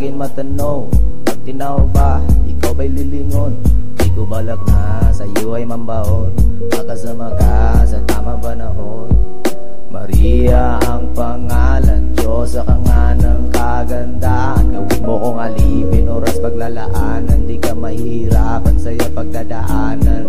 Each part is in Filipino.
akin matanong, pag tinawag ba, ikaw ba'y lilingon? Di ko balak na sa'yo ay mambaon, makasama ka sa tamang panahon. Maria ang pangalan, Diyosa ka nga ng kagandahan. Gawin mo kong alipin, oras paglalaanan, di ka mahihirapan sa'yo pagdadaanan.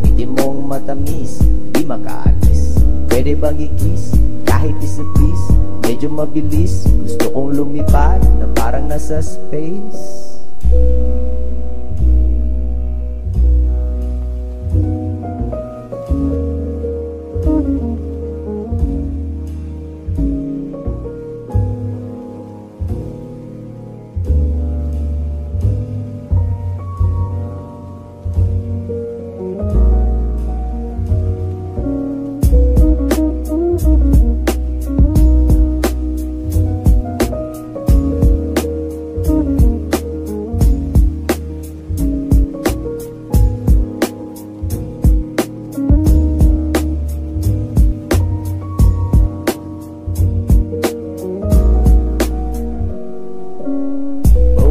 Ngiti mong matamis, di makaalis, pwede bang i-kiss? Kahit isipis, medyo mabilis, gusto kong lumipad na parang nasa space.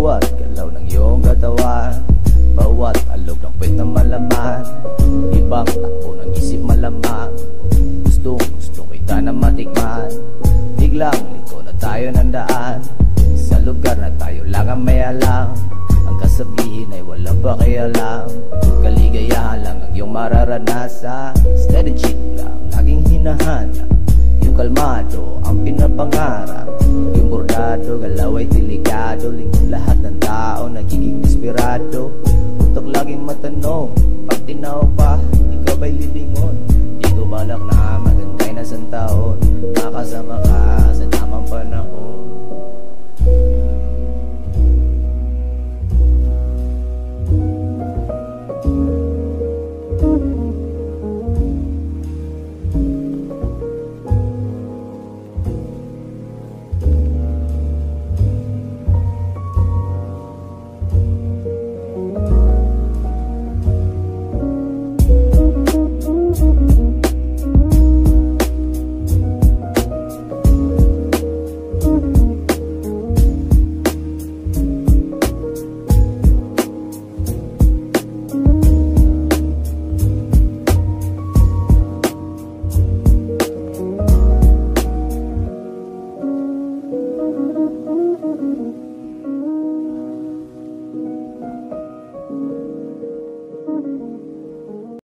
Bawat galaw ng iyong katawan, bawat alog ng puwet na malaman, ibang takbo ng isip malamang, gustong kita na matikman. Biglang liko na tayo ng daan, sa lugar na tayo lang ang may alam. Ang kasabihin ay walang pakialam, kaligayahan lang ang iyong mararanasan. Steady chick lang, laging hinahanap, yung kalmado ang pinapangarap, yung bordado, galaw ay delikado.